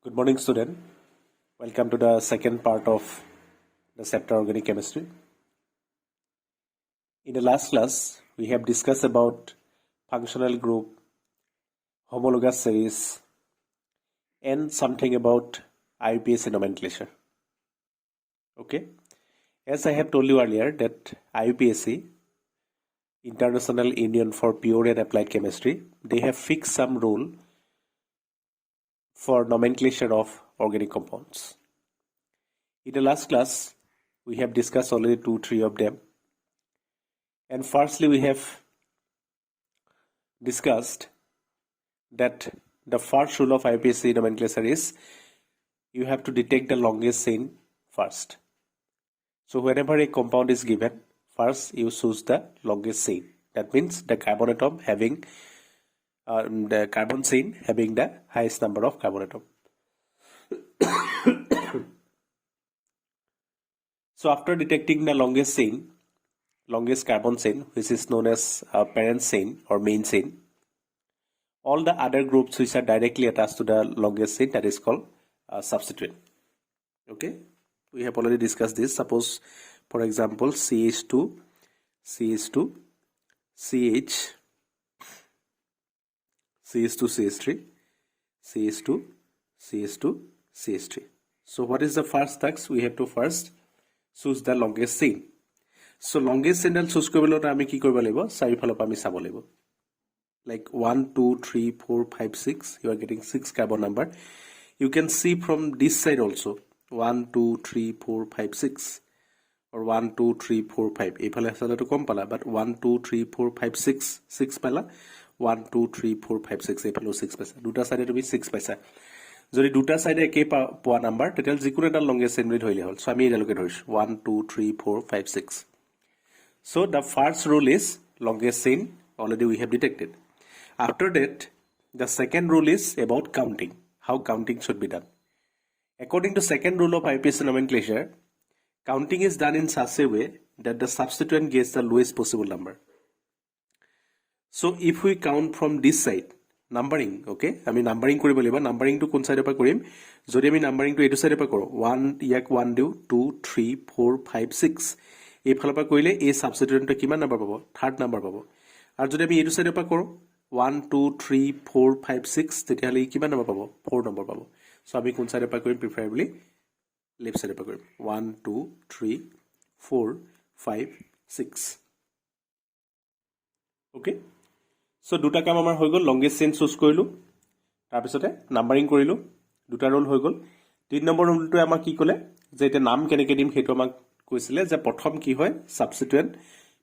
Good morning, student. Welcome to the second part of the chapter Organic Chemistry. In the last class, we have discussed about functional group, homologous series, and something about IUPAC nomenclature. Okay. As I have told you earlier that IUPAC, International Union for Pure and Applied Chemistry, they have fixed some rule for nomenclature of organic compounds. In the last class, we have discussed already 2-3 of them. And firstly, we have discussed that the first rule of IUPAC nomenclature is you have to detect the longest chain first. So whenever a compound is given, first you choose the longest chain. That means the carbon atom having the carbon chain having the highest number of carbon atom. So after detecting the longest chain, longest carbon chain, which is known as parent chain or main chain, all the other groups which are directly attached to the longest chain, that is called substituent. Okay, we have already discussed this. Suppose, for example, CH2, CH2, CH, CH2, CH3, CH2, CH2, CH3. So what is the first task? We have to first choose the longest chain. So longest chain and choose koribole ami ki koribo laibo sarifalop ami sabo laibo. Like 1 2 3 4 5 6, you are getting 6 carbon number. You can see from this side also 1 2 3 4 5 6 or 1 2 3 4 5 ephale asale to kom pala, but 1 2 3 4 5 6 6 pala, 1 2 3 4 5 6 ephale 6 paisa, duta side to be 6 paisa. যদি দুটা সাইডে একে পোৱা number total যিকোনো এটা longest chain বুলি ধৰিলে হ'ল। সো আমি এটালৈকে ধৰিছো 1 2 3 4 5 6. So the first rule is longest chain already we have detected. After that, the second rule is about counting, how counting should be done. According to second rule of IUPAC nomenclature, counting is done in such a way that the substituent gets the lowest possible number. So if we count from this side, numbering, okay, আমি numbering কৰিব লাগিব। numbering to কোন সাইডৰ পৰা কৰিম? যদি আমি numbering to এইটো সাইডৰ পৰা কৰো 1 ইয়াক 1 দিও 2 3 4 5 6 এই ফালৰ পৰা কৰিলে এই সাবস্টিটিউয়েন্টটো কিমান নাম্বাৰ পাব? থাৰ্ড নাম্বাৰ পাব। আৰু যদি আমি এইটো সাইডৰ পৰা কৰো 1 2 3 4 5 6 তেতিয়াহলে কিমান নাম্বাৰ পাব? 4 নম্বৰ পাব। সো আমি কোন সাইডৰ পৰা কৰিম? প্ৰিফাৰেবলি লেফট সাইডৰ পৰা কৰিম। 1 2 3 4 5 6। okay, so দুটা কাম আমাৰ হৈ গল। লংগেষ্ট চেইন চুজ কৰিলো, তাৰ পিছতে নাম্বাৰিং কৰিলো, দুটা ৰোল হৈ গল। 3 নম্বৰ ৰোলটো আমাক কি ক'লে যে এটা নাম কেনেকৈ দিম সেইটো আমাক কৈছিলে যে প্ৰথম কি হয় substituent,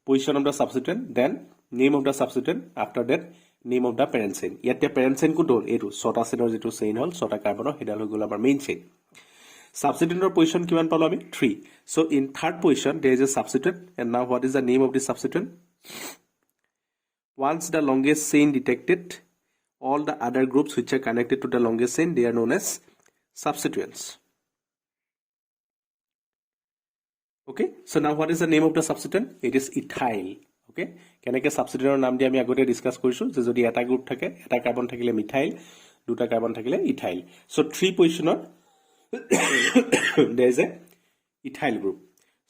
position of the substituent, then name of the substituent, after that name of the parent chain. ইয়াতে পেৰেন্ট চেইন কোনটো হ'ল? এইটো ছটা চেইনৰ যিটো চেইন হ'ল, ছটা কাৰ্বনৰ, সেইডাল হৈ গ'ল আমাৰ মেইন চেইন। সাবস্টিটিউয়েন্টৰ পজিশন কিমান পালো আমি? 3। So in third position there is a substituent, and now what is the name of the substituent? Once the longest chain detected, all the other groups which are connected to the longest chain, they are known as substituents. Okay, so now what is the name of the substituent? It is ethyl. Okay, কেনেকৈ সাবস্টিটিউয়েন্টৰ নাম দি আমি আগতে discuss কৰিছো যে যদি এটা group থাকে, এটা কাৰ্বন থাকিলে মিথাইল, দুটা কাৰ্বন থাকিলে ethyl. So 3 পজিশনৰ there is a ethyl group.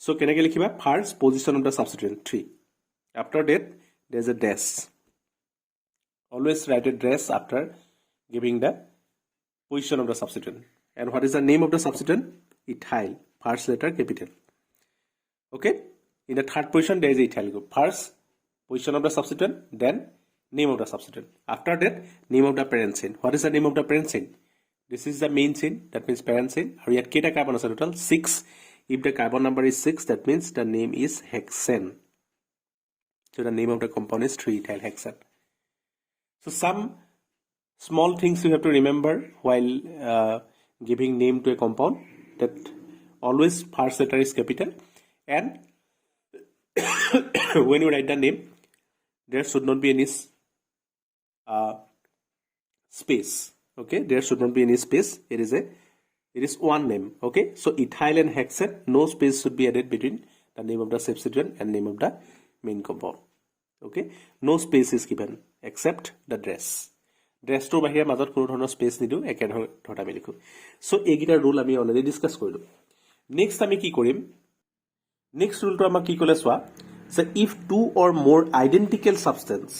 So কেনেকৈ লিখিবা? First position of the substituent 3. After that there is a dash. Always write a dash after giving the position of the substituent. And what is the name of the substituent? Ethyl. First letter capital. Okay. In the third position there is a ethyl group. First position of the substituent, then name of the substituent. After that name of the parent chain. What is the name of the parent chain? This is the main chain. That means parent chain. Or yet keta carbon is total 6. If the carbon number is 6, that means the name is hexane. So the name of the compound is 3-ethyl hexane. So some small things you have to remember while giving name to a compound, that always first letter is capital, and when you write the name there should not be any space. Okay, there should not be any space. It is one name. Okay, so ethyl and hexane, no space should be added between the name of the substituent and name of the main compound. Okay, no space is given except the dash. ড্ৰেছটোৰ বাহিৰে মাজত কোনো ধৰণৰ space নিদিওঁ একেধৰণে আমি লিখোঁ so এইকেইটা rule আমি অলৰেডি ডিছকাছ কৰিলোঁ নেক্সট আমি কি কৰিম নেক্সট ৰুলটো আমাক কি ক'লে চোৱা যে ইফ টু অৰ মোৰ identical সাবষ্টেন্স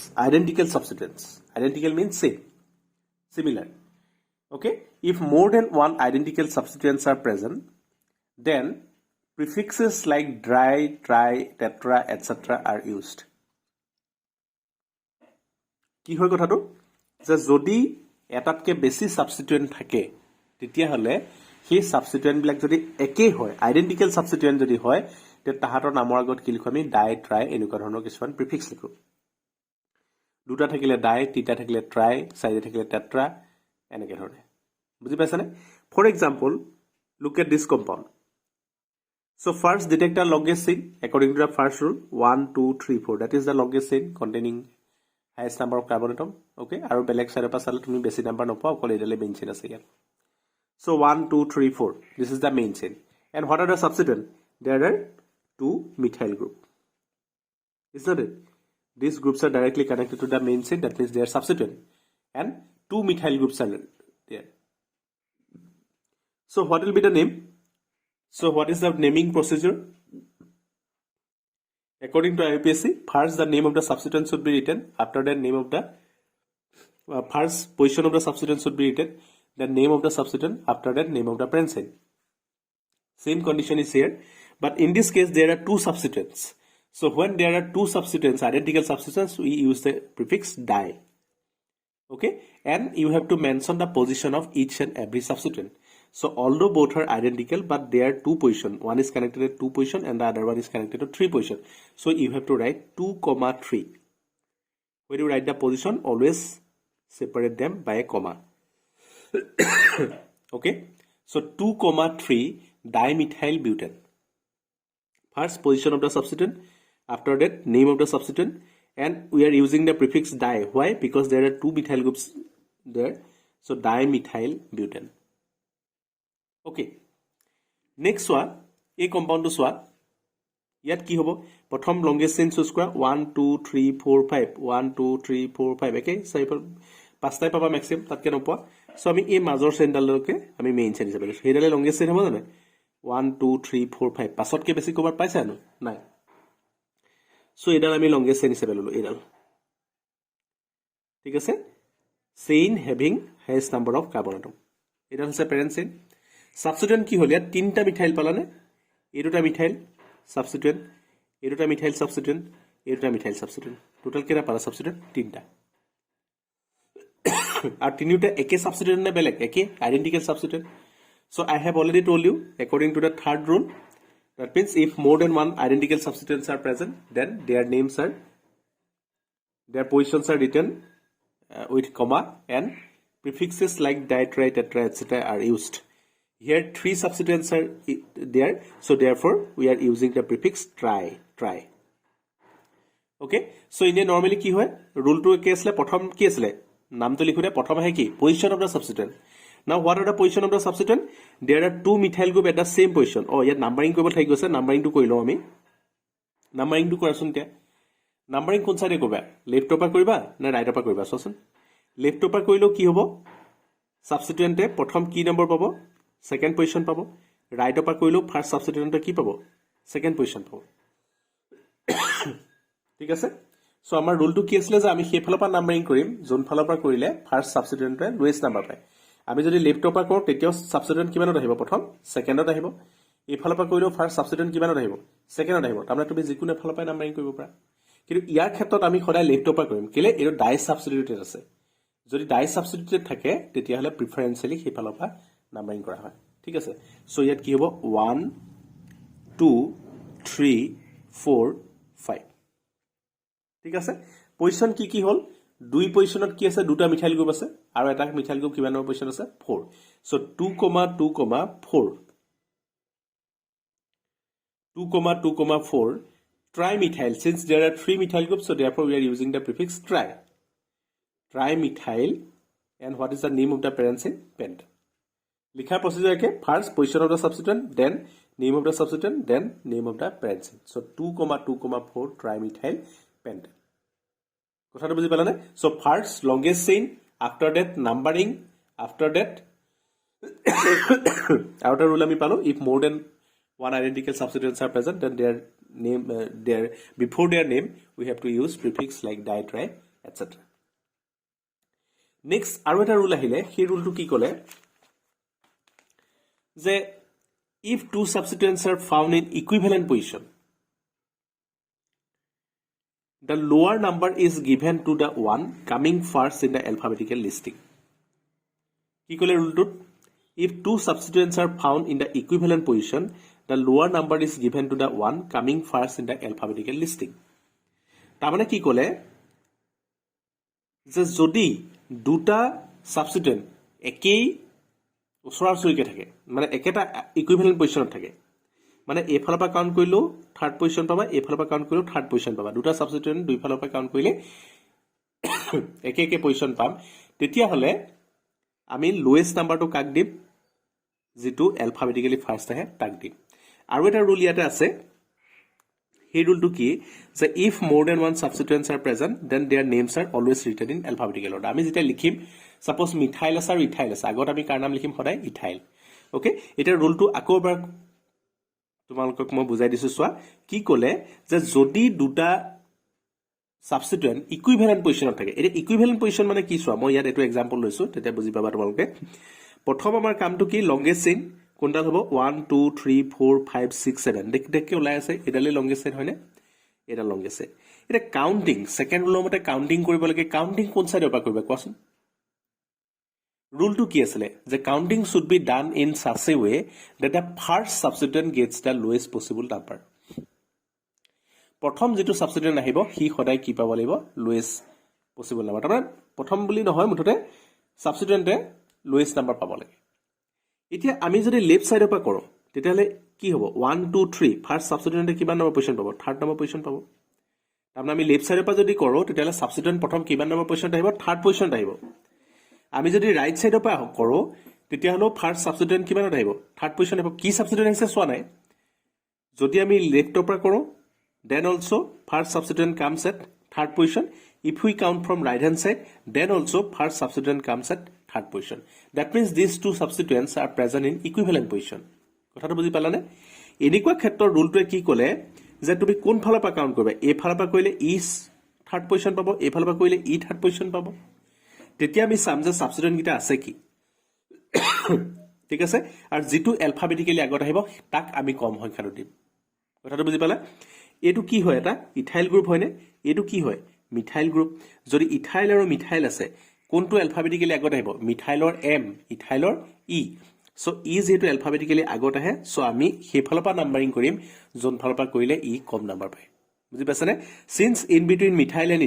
means same similar okay if more than one identical substituents are present then prefixes like dry tri tetra etc are used কি হয় কথাটো যে যদি এটাতকে বেছি সাবস্টিটুয়েন্ট থাকে তেতিয়া হলে সেই সাবস্টিটুয়েন্ট বিলাক যদি একেই হয় আইডেন্টিকেল সাবস্টিটুয়েন্ট যদি হয় তে তাহাতৰ নামৰ আগত কি লিখো আমি ডাই ট্ৰাই এনেকুৱা ধৰণৰ কিছুমান প্ৰিফিক্স লিখো দুটা থাকিলে ডাই তিনিটা থাকিলে ট্ৰাই চাৰিটা থাকিলে টেট্ৰা এনেকুৱা ধৰণে বুজি পাইছানে for example look at this compound so first detect the longest chain according to the first rule 1 2 3 4 that is the longest chain containing highest number of carbon atom okay আৰু বেলেগ সাইডৰ পৰা চালে তুমি বেছি নাম্বাৰ নপোৱা অকল এডালে মেইন চেইন আছে ইয়াত so 1 2 3 4 this is the main chain and what are the substituent there are two methyl group isn't it these groups are directly connected to the main chain that means they are substituent and two methyl groups are there so what will be the name so what is the naming procedure according to IUPAC first the name of the substituent should be written after that name of the first position of the substituent should be written the name of the substituent after that name of the parent chain same condition is here but in this case there are two substituents so when there are two substituents identical substituents we use the prefix di okay and you have to mention the position of each and every substituent so although both are identical but they are two position one is connected at 2 position and the other one is connected to 3 position so you have to write 2 comma 3 when you write the position always separate them by a comma okay so 2 comma 3 dimethyl butane first position of the substituent after that name of the substituent and we are using the prefix di why because there are two methyl groups there so dimethyl butane okay next one a compound to swap ইয়াত কি হ'ব প্ৰথম longest chain choose কৰা 1 2 3 4 5 1 2 3 4 5 একে চাইপল পাঁচটাই পাবা maximum তাতকে নপোৱা so আমি এই মাজৰ চেইনডালকে আমি মেইন চেইন হিচাপে লৈছো হেডালে লংগেষ্ট চেইন হ'ব জানে 1 2 3 4 5 পাঁচতকে বেছি কভাৰ পাইছা ন নাই সো এডাল আমি লংগেষ্ট চেইন হিচাপে ললো এডাল ঠিক আছে chain having highest number of carbon atom এডাল হৈছে প্যারেন্ট চেইন সাবস্টিটুয়েন্ট কি হল ইয়াত তিনটা মিথাইল পালানে এই দুটা মিথাইল সাবস্টিটুয়েন্ট এই দুটা মিথাইল সাবস্টিটুয়েন্ট এই দুটা মিথাইল সাবস্টিটুয়েন্ট টোটাল কেটা পালা সাবস্টিটুয়েন্ট তিনটা আর তিনিটা একে সাবস্টিটুয়েন্ট না বেলেগ একে identical সাবস্টিটুয়েন্ট so I have already told you according to the third rule that means if more than one identical substituents are present then their names are their positions are written with comma and prefixes like di tri tetra etc are used here three substituents are there so therefore we are using the prefix tri okay so in normally ki hoy rule to ke asle prothom ki asle naam to likhude prothom ahe ki position of the substituent now what are the position of the substituent there are two methyl group at the same position oh yet numbering koibol thai goise numbering to koilo ami numbering to korasun te numbering kon side koba left upper koriba na right upper koriba sosun left upper koilo ki hobo substituent e prothom ki number pabo second position pabo right upper koilo first substituent ki pabo second position pabo ঠিক আছে so আমাৰ rule two কি আছিল যে আমি সেই ফলৰ পৰা নাম্বাৰিং কৰিম যোন ফলৰ পৰা কৰিলে ফাৰ্স্ট সাবস্টিটুয়েন্টে লোয়েষ্ট নাম্বাৰ পায় আমি যদি লেফট পৰা কৰো তেতিয়া সাবস্টিটুয়েন্ট কিমানত আহিব প্ৰথম সেকেন্ডত আহিব এই ফলৰ পৰা কৰিলেও ফাৰ্স্ট সাবস্টিটুয়েন্ট কিমানত আহিব সেকেন্ডত আহিব তাৰমানে তুমি যিকোনো ফলৰ পৰা নাম্বাৰিং কৰিব পাৰা কিন্তু ইয়াৰ ক্ষেত্ৰত আমি সদায় লেফট পৰা কৰিম কেলে এটো ডাই সাবস্টিটুয়েন্ট আছে যদি ডাই সাবস্টিটুয়েন্ট থাকে তেতিয়া হলে প্ৰিফাৰেন্সিয়ালি সেই ফলৰ পৰা নাম্বাৰিং কৰা হয় ঠিক আছে সো ইয়াত কি হ'ব 1 2 3 4 5 ঠিক আছে পজিশন কি হল দুই পজিশনত কি আছে দুটা মিথাইল গ্রুপ আছে আৰু এটা মিথাইল গ্ৰুপ কিমান নম্বৰ পজিশন আছে 4 so 2 4 4 trimethyl since there are three methyl groups so therefore we are using the prefix trimethyl and what is the name of the parent chain pent likha procedure ke first position of the substituent then name of the substituent then name of the parent chain so 2 4 trimethyl pentane কথাটো বুজি পালানে so first longest chain after that numbering, after that outer rule আমি পালো if more than one identical substituents are present then their name before their name we have to use prefix like di, tri, etc. next আৰু এটা rule আহিলে সেই rule কি ক'লে যে if two substituents are found in equivalent position the lower number is given to the one coming first in the alphabetical listing কি ক'লে rule if two substituents are found in the equivalent position the lower number is given to the one coming first in the alphabetical listing তাৰমানে কি ক'লে যে যদি দুটা substituent একেই ওচৰা-ওচৰিকে থাকে মানে একেটা ইকুইভ্যালেন্ট পজিশনত থাকে মানে এফালৰ পৰা কাউন্ট কৰিলো থাৰ্ড পজিশন পাবা এফালৰ পৰা কাউন্ট কৰিলো থাৰ্ড পজিশন পাবা দুটা সাবস্টিটিউয়েন্ট দুই ফালৰ পৰা কাউন্ট কৰিলে একে একে পজিশন পাম তেতিয়া হলে আমি লোয়েস্ট নাম্বাৰটো কাক দিম যেটো অ্যালফাবেটিক্যালি ফাৰ্স্ট আহে তাক দিম আৰু এটা রুল ইয়াতে আছে সেই রুলটো কি যে if more than one substituents are present then their names are always written in alphabetical order আমি যেটা লিখিম সাপোজ মিথাইল আছে আৰু ইথাইল আছে আগত আমি কাৰ নাম লিখিম সদায় ইথাইল ওকে এটা ৰুলটো আকৌ এবাৰ তোমালোকক মই বুজাই দিছো সোৱা কি ক'লে যে যদি দুটা সাবস্টিটিউয়েন্ট ইকুইভ্যালেন্ট পজিশনত থাকে এটা ইকুইভ্যালেন্ট পজিশন মানে কি সোৱা মই ইয়াত এটো এক্সাম্পল লৈছো তেতিয়া বুজি পাবা তোমালোকে প্ৰথম আমাৰ কামটো কি লংগেস্ট চেইন কোনটা হ'ব 1 2 3 4 5 6 7 দেখকে ওলাই আছে এডালে লংগেস্ট চেইন হয়নে এটা লংগেস্ট চেইন এটা কাউন্টিং সেকেন্ড ৰুলৰ মতে কাউন্টিং কৰিব লাগে কাউন্টিং কোন সাইডৰ পৰা কৰিবা কোৱাচোন রুলটো কি আছিল যে counting should be done in such a way that the first substituent gets the lowest possible number প্ৰথম যেটো সাবস্টিটিউয়েন্ট আহিব হি সদায় কি পাব লাগিব লোয়েস্ট পসিবল নাম্বাৰ তাৰমানে প্ৰথম বুলি নহয় মুঠতে সাবস্টিটিউয়েন্টে লোয়েস্ট নাম্বাৰ পাব লাগে এতিয়া আমি যদি লেফট সাইডৰ পৰা কৰো তেতিয়ালে কি হ'ব 1 2 3 ফাৰ্স্ট সাবস্টিটিউয়েন্টে কিমান নম্বৰ পজিশন পাব থাৰ্ড নম্বৰ পজিশন পাব তাৰমানে আমি লেফট সাইডৰ পৰা যদি কৰো তেতিয়ালে সাবস্টিটিউয়েন্ট প্ৰথম কিমান নম্বৰ পজিশনত আহিব থাৰ্ড পজিশনত আহিব আমি যদি ৰাইট সাইডৰ পৰা কৰো তেতিয়ালে ফাৰ্স্ট সাবস্টিটিউয়েন্ট কিমানত আহিব থাৰ্ড পজিশন আহিব কি সাবস্টিটিউয়েন্ট আছে সোৱা নাই যদি আমি লেফটৰ পৰা কৰো then also first substituent comes at third position if we count from right hand side then also first substituent comes at third position that means these two substituents are present in equivalent position কথাটো বুজি পালানে এনেকুৱা ক্ষেত্ৰৰ ৰুলটোৱে কি ক'লে যে তুমি কোন ফালৰ পৰা কাউন্ট কৰিবা এ ফালৰ পৰা কৰিলে ই থাৰ্ড পজিশন পাব এ ফালৰ পৰা কৰিলে ই থাৰ্ড পজিশন পাব তেতিয়া আমি চাম যে সাবস্টিটিউয়েন্ট কিটা আছে কি ঠিক আছে আৰু যেটো অ্যালফাবেটিক্যালি আগত আহিব তাক আমি কম সংখ্যাটো দিম কথাটো বুজি পালা এটো কি হয় এটা ইথাইল গ্ৰুপ হয়নে এটো কি হয় মিথাইল গ্ৰুপ যদি ইথাইল আৰু মিথাইল আছে কোনটো অ্যালফাবেটিক্যালি আগত আহিব মিথাইলৰ এম ইথাইলৰ ই সো ই যেটো অ্যালফাবেটিক্যালি আগত আহে সো আমি হেফালৰ পৰা নাম্বাৰিং কৰিম যোন ফালৰ পৰা কৰিলে ই কম নাম্বাৰ পায় বুজি পাছনে since in between methyl and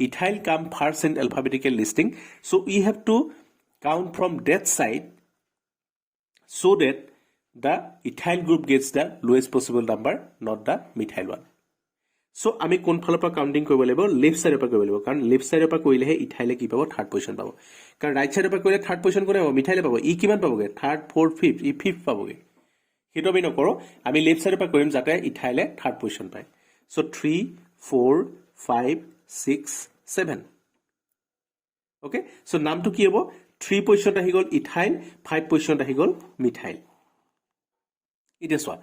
ethyl come first in alphabetical listing so we have to count from that side so that the ethyl group gets the lowest possible number not the methyl one so আমি কোন ফালৰ পৰা counting কৰিব লাগিব left সাইডৰ পৰা কৰিব লাগিব কাৰণ লেফট সাইডৰ পৰা কৰিলেহে ইথাইলে কি পাব থাৰ্ড পজিশন পাব কাৰণ ৰাইট সাইডৰ পৰা কৰিলে থাৰ্ড পজিশন কোনে পাব মিথাইলে পাব ই কিমান পাবগে থাৰ্ড ফ'ৰ্থ ফিফথ ই ফিফথ পাবগে হেতু আমি নকৰো আমি লেফট সাইডৰ পৰা কৰিম যাতে ইথাইলে থাৰ্ড পজিশন পায় so 3 4 5 6 7 okay so নামটো কি হ'ব 3 পজিশনত আহি গল ইথাইল 5 পজিশনত আহি গল মিথাইল It is what?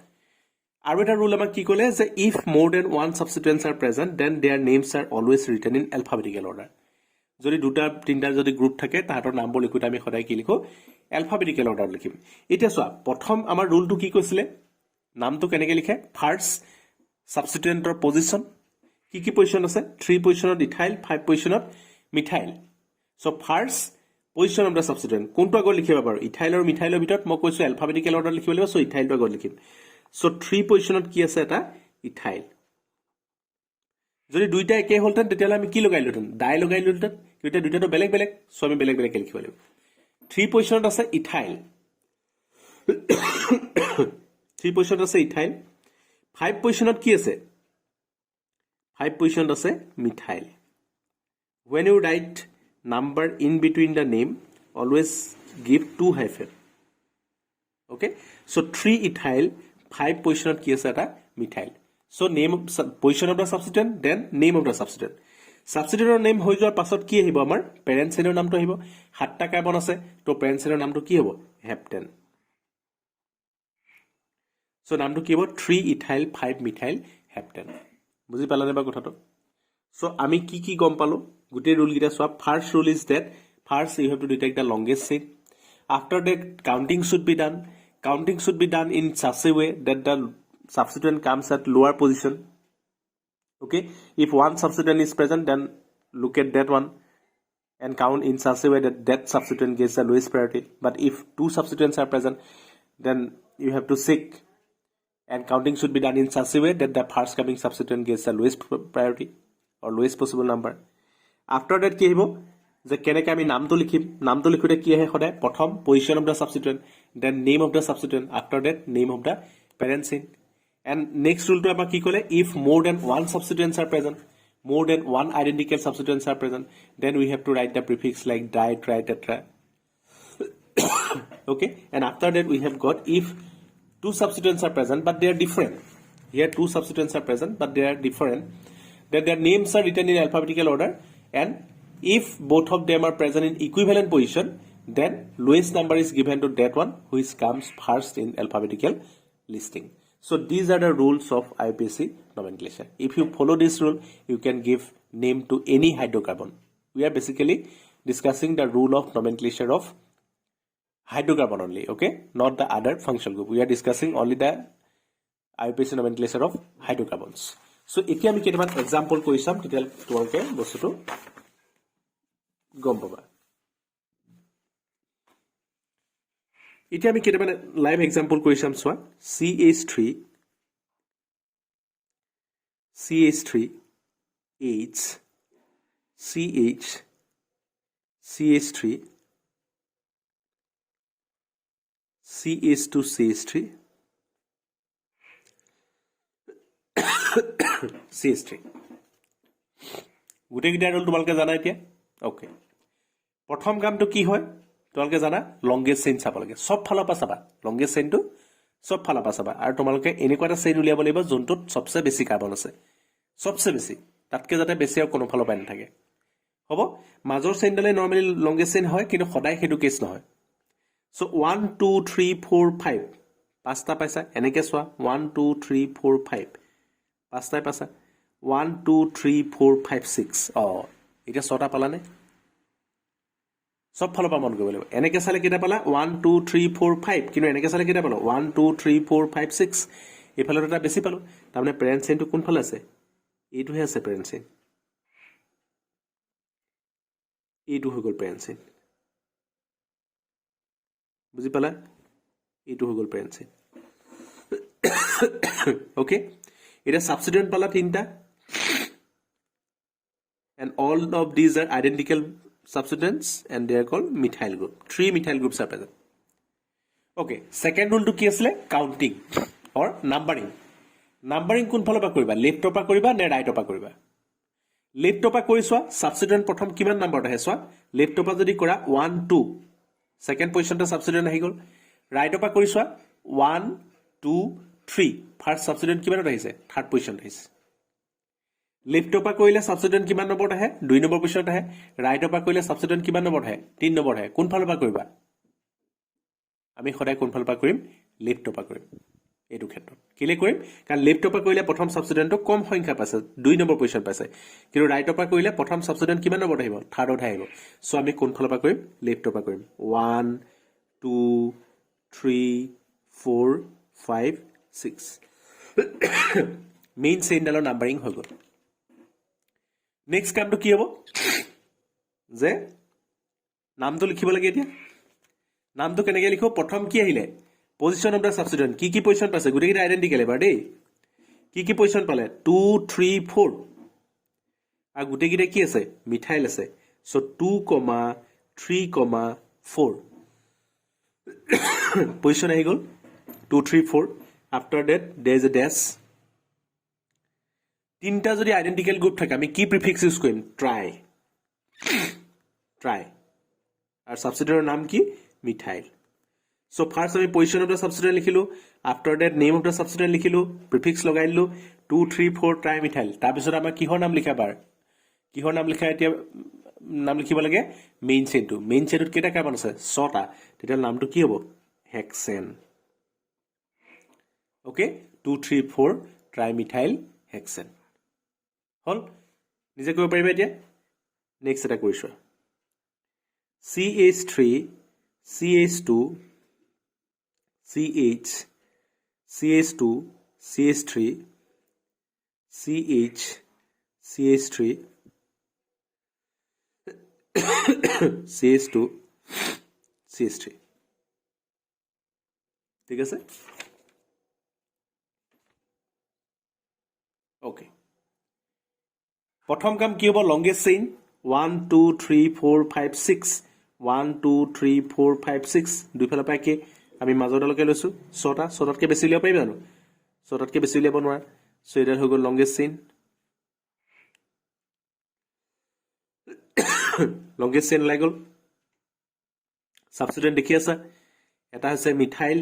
আৰু এটা rule আমাক কি ক'লে যে if more than one substituents are present then their names are always written in alphabetical order যদি দুটা তিনটা যদি গ্ৰুপ থাকে তাহাতৰ নামবোৰ লিখোতে আমি সদায় কি লিখো alphabetical order লিখিম এতিয়া চোৱা প্ৰথম আমাৰ ৰুলটো কি কৈছিলে নামটো কেনেকৈ লিখে ফাৰ্স্ট সাবস্টিটিউয়েন্টৰ পজিশন কি পজিশন আছে 3 পজিশনত ইথাইল 5 পজিশনত methyl so first position of the substituent কোনটো আগত লিখিব পাৰো ইথাইল আৰু মিথাইলৰ ভিতৰত মই কৈছো alphabetical order লিখিব লাগিব সো ইথাইলটো আগত লিখিম সো 3 পজিশনত কি আছে এটা ইথাইল যদি দুইটা একে হলতেন তেতিয়ালে আমি কি লগাইলোতেন ডাই লগাইলোতেন কিন্তু দুইটাটো বেলেগ বেলেগ সো আমি বেলেগ বেলেগ লিখিব লাগিব 3 পজিশনত আছে ইথাইল 3 পজিশনত আছে ইথাইল 5 পজিশনত কি আছে 5 পজিশনত আছে methyl when you write number in between the name always give 2 hyphen okay so 3 ethyl 5 position ki ase eta methyl so name of position of the substituent then name of the substituent সাবস্টিটিউটৰ name হৈ যোৱাৰ পাছত কি আহিব আমাৰ parent চেইনৰ নামটো আহিব 7টা কাৰ্বন আছে তো পেৰেন্ট চেইনৰ নামটো কি হ'ব হেপ্টেন সো নামটো কি হ'ব 3 ইথাইল 5 মিথাইল হেপ্টেন বুজি পালানে বা কথাটো সো আমি কি গম পালো গুটে রুল গিটা সোয়া first rule is that first you have to detect the longest chain after that counting should be done in such a way that the substituent comes at lower position okay if one substituent is present then look at that one and count in such a way that that substituent gets the lowest priority but if two substituents are present then you have to seek and counting should be done in such a way that the first coming substituent gets the lowest priority or lowest possible number after that কি হব যে কেনেকৈ আমি নামটো লিখিম নামটো লিখোতে কি আহে সদায় প্ৰথম position of the substituent then name of the substituent after that name of the parent chain and next ৰুলটো আমাৰ কি ক'লে if more than one substituents are present more than one identical substituents are present then we have to write the prefix like di tri tetra okay and after that we have got if two substituents are present but they are different here two substituents are present but they are different then their names are written in alphabetical order and if both of them are present in equivalent position then lowest number is given to that one which comes first in alphabetical listing so these are the rules of IUPAC nomenclature if you follow this rule you can give name to any hydrocarbon we are basically discussing the rule of nomenclature of hydrocarbon only okay not the other functional group we are discussing only the IUPAC nomenclature of hydrocarbons so এতিয়া আমি কেইটামান example কৈ চাম তেতিয়া তোমালোকে বস্তুটো গম পাবা এতিয়া আমি কেইটামান লাইভ এক্সাম্পল কৈ চাম চোৱা CH3 H CH CH3 CH2 CH3 CH3 গোটেইকেইটা ৰোল তোমালোকে জানা এতিয়া ওকে প্ৰথম কামটো কি হয় তোমালোকে জানা লংগেস্ট চেইন চাব লাগে সব ফালৰ পৰা চাবা লংগেস্ট চেইনটো সব ফালৰ পৰা চাবা আৰু তোমালোকে এনেকুৱা এটা চেইন উলিয়াব লাগিব যোনটোত সবচে বেছি কাৰ্বন আছে সবচে বেছি তাতকে যাতে বেছি আৰু কোনো ফালৰ পৰা নাথাকে হ'ব মাজৰ চেইনডালে নৰমালি লংগেস্ট চেইন হয় কিন্তু সদায় সেইটো কেছ নহয় সো 1 2 3 4 5 পাঁচটা পাইছা এনেকৈ চোৱা 1 2 3 4 5 পাঁচটাই পাইছা 1 2 3 4 5 6 এটা ছটা পালানে সব ফালৰ পৰা মন কৰিব লাগিব এনেকৈ চালে কেইটা পালা 1 2 3 4 5 কিন্তু এনেকৈ চালে কেইটা পালো 1 2 3 4 5 6 এইফালে এটা বেছি পালো তাৰমানে পেৰেন্ট চেইনটো কোনফালে আছে এইটোহে আছে পেৰেন্ট চেইন এইটো হৈ গ'ল পেৰেন্ট চেইন বুজি পালা এইটো হৈ গ'ল পেৰেন্ট চেইন ওকে এটা সাবস্টিটিউয়েন্ট পালা তিনটা and all of these are identical substituents and they are called methyl group 3 methyl groups are present okay second rule to ki asle counting or numbering কোন ফালৰ পৰা কৰিবা লেফট পৰা কৰিবা নে ৰাইট পৰা কৰিবা লেফট পৰা কৰি চোৱা সাবস্টিটিউয়েন্ট প্ৰথম কিমান নাম্বাৰত আহে চোৱা লেফট পৰা যদি কৰা 1 2 সেকেন্ড পজিশনটা সাবস্টিটিউয়েন্ট আহি গল ৰাইট পৰা কৰি চোৱা 1 2 3 ফাৰ্স্ট সাবস্টিটিউয়েন্ট কিমানত আহিছে থাৰ্ড পজিশন আহিছে লেফট পৰা কৰিলে সাবস্টিটিউয়েন্ট কিমান নম্বৰত আহে 2 নম্বৰ পজিশনত আহে ৰাইট পৰা কৰিলে সাবস্টিটিউয়েন্ট কিমান নম্বৰত আহে 3 নম্বৰত আহে কোন ফালৰ পৰা কৰিবা আমি সদায় কোন ফালৰ পৰা কৰিম লেফট পৰা কৰিম এইটো ক্ষেত্ৰত কিলে কৰিম কাৰণ লেফট পৰা কৰিলে প্ৰথম সাবস্টিটিউয়েন্টটো কম সংখ্যা পাইছে 2 নম্বৰ পজিশন পাইছে কিন্তু ৰাইট পৰা কৰিলে প্ৰথম সাবস্টিটিউয়েন্ট কিমান নম্বৰত আহিব থাৰ্ডত আহিব সো আমি কোন ফালৰ পৰা কৰিম লেফট পৰা কৰিম 1 2 3 4 5 6 মেইন চেইনডালৰ নাম্বাৰিং হৈ গ'ল নেক্সট কামটো কি হ'ব যে নামটো লিখিব লাগে এতিয়া নামটো কেনেকৈ লিখো প্ৰথম কি আহিলে পজিশন অফ দা সাবস্টিটিউয়েন্ট কি পজিশন পাইছে গুটেইকেইটা আইডেন্টিকেল এবাৰ দেই কি পজিশন পালে 2 3 4 আৰু গুটেইকেইটা কি আছে মিথাইল আছে সো 2 3 4 পজিশন আহি গ'ল 2 3 4 after that there is a dash তিনটা যদি আইডেন্টিকেল গ্ৰুপ থাকে আমি কি প্ৰিফিক্স ইউজ কৰিম ট্ৰাই আৰু সাবস্টিটিউয়েন্টৰ নাম কি মিথাইল সো ফার্স্ট আমি পজিশন অফ দা সাবস্টিটিউয়েন্ট লিখিলো after that name of the substituent লিখিলো প্ৰিফিক্স লগাই দিলো 2 3 4 ট্ৰাই মিথাইল তাৰ পিছত আমাৰ কিহৰ নাম লিখা বাৰ কিহৰ নাম লিখা এতিয়া নাম লিখিব লাগে মেইন চেইনটো কেইটা কাৰ্বন আছে 6টা তেতিয়া নামটো কি হ'ব হেক্সেন ওকে 2 3 4 ট্ৰাইমিথাইল হেক্সেন হল নিজে কৰিব পাৰিবা এতিয়া নেক্সট এটা কৰিছো CH3 CH2 CH CH2 CH3 CH CH3 CH2 CH3 ঠিক আছে ওকে প্ৰথম কাম কি হ'ব লংগেষ্ট চেইন 1 2 3 4 5 6 1 2 3 4 5 6 দুইফালৰ পৰা কি আমি মাজৰলৈকে লৈছো 6টাতকৈ বেছি উলিয়াব পাৰিবা জানো 6টাতকৈ বেছি উলিয়াব নোৱাৰা সো এডাল হৈ গ'ল লংগেষ্ট চেইন লংগেষ্ট চেইন ওলাই গ'ল সাবস্টিটুয়েন্ট দেখি আছা এটা হৈছে মিথাইল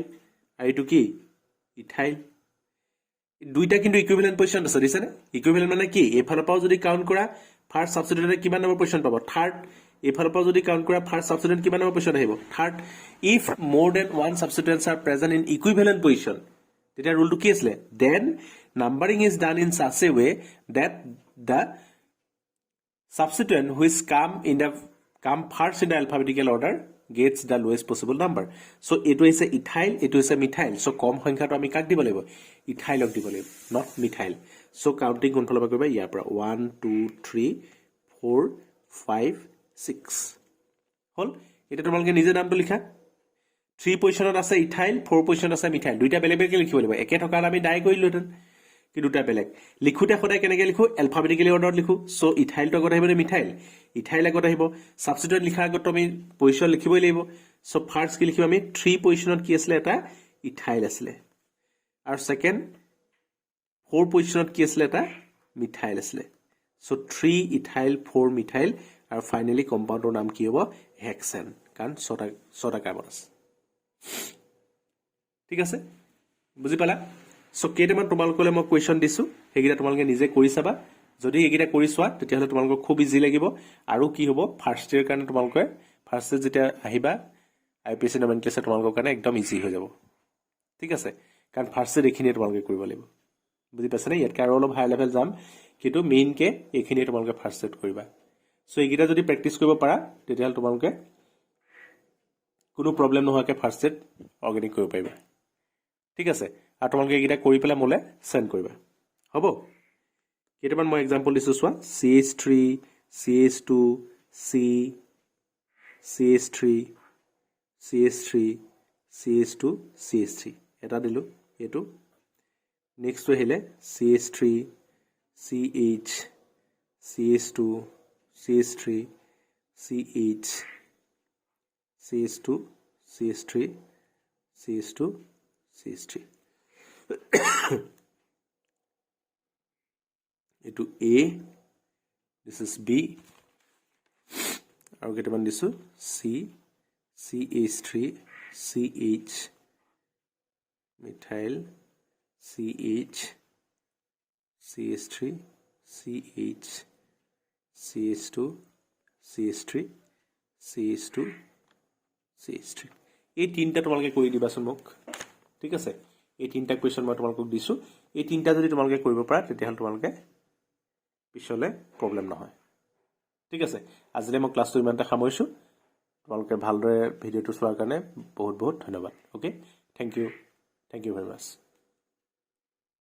আৰু এইটো কি ইথাইল দুইটা কিন্তু ইকুইভ্যালেন্ট পজিশন আছে দিছানে ইকুইভ্যালেন্ট মানে কি এফালৰ পৰা যদি কাউন্ট কৰা ফাৰ্স্ট সাবস্টিটুয়েন্টে কিমান নম্বৰ পজিশন পাব থাৰ্ড এফালৰ পৰা যদি কাউন্ট কৰা ফাৰ্স্ট সাবস্টিটুয়েন্ট কিমান নম্বৰ পজিশন আহিব third if more than one substituents are present in equivalent position তেতিয়া ৰুলটো কি আছিলে then numbering is done in such a way that the substituent which come first in the alphabetical order gets the lowest possible number so etu is ethyl etu is methyl so kom সংখ্যা to ami kak dibo laibo ethyl ok dibo laibo not methyl so counting kon phalo koriba yar pra 1 2 3 4 5 6 hol eta tomalke nije naam to likha 3 position ase ethyl 4 position ase methyl duita bele bele likhibo laibo eke thokar ami dai korilu ten কি দুটা বেলেগ লিখোতে সদায় কেনেকৈ লিখো এলফাবেটিক্যালি অৰ্ডাৰত লিখো so ইথাইলটো আগত আহিব মিথাইল ইথাইল আগত আহিব সাবস্টিটিউয়েন্ট লিখাৰ আগত আমি পজিশন লিখিবই লাগিব সো ফাৰ্স্ট কি লিখিম আমি 3 পজিশনত কি আছিল এটা ইথাইল আছিল আৰু সেকেন্ড 4 পজিশনত কি আছিল এটা মিথাইল আছিল সো 3 ইথাইল 4 মিথাইল আৰু ফাইনালি কম্পাউণ্ডৰ নাম কি হ'ব হেক্সেন কাৰণ 6টা কাৰ্বন আছে ঠিক আছে বুজি পালা সো কেইটামান তোমালোকলৈ মই কোৱেশ্চন দিছো হেগিটা তোমালোকে নিজে কৰি চাবা যদি হেগিটা কৰি চোৱা তেতিয়া হলে তোমালোকৰ খুব ইজি লাগিব আৰু কি হ'ব ফাৰ্স্ট ইয়াৰ কাৰণে তোমালোকে ফাৰ্স্ট ইয়াৰ যেতিয়া আহিবা আইপিএসসি নমেনক্লেচাৰ তোমালোকৰ কাৰণে একদম ইজি হৈ যাব ঠিক আছে কাৰণ ফাৰ্স্ট ইয়াৰ এখিনি তোমালোকে কৰিব লাগিব বুজি পাছনে ইয়াত আৰু অলপ হাই লেভেল যাম কিন্তু মেইন কে এখিনি তোমালোকে ফাৰ্স্ট ইয়াৰ কৰিবা সো হেগিটা যদি প্ৰেক্টিস কৰিব পাৰা তেতিয়া হলে তোমালোকে কোনো প্ৰবলেম নোহোৱাকে ফাৰ্স্ট ইয়াৰ অৰ্গানিক কৰিব পাৰিবা ঠিক আছে আৰু তোমালোকে এইটা কৰি পেলাই মোলে সেন্ড কৰিবা হ'ব কেইটামান মই এক্সাম্পল দিছো চোৱা CH3 CH2 C CH3 CH3 CH2 CH3 এটা দিলো এটো নেক্সট আহিলে CH3 CH CH2 CH3 CH CH2 CH3 CH2 CH3 into A this is B আৰু কেইটামান দিছো C CH3 CH methyl CH CH3 CH CH2 CH3 CH2 CH3 এই তিনটা তোমালোকে কৰি দিবাচোন মোক ঠিক আছে এই তিনটা কোৱেশ্চন মই তোমালোকক দিছো এই তিনটা যদি তোমালোকে কৰিব পাৰা তেতিয়া হল তোমালোকে পিছলে প্ৰবলেম নহয় ঠিক আছে আজিলে মই ক্লাছটো ইমানটা সামৰিছো তোমালোকে ভালদৰে ভিডিওটো চোৱাৰ কাৰণে বহুত বহুত ধন্যবাদ okay thank you very mass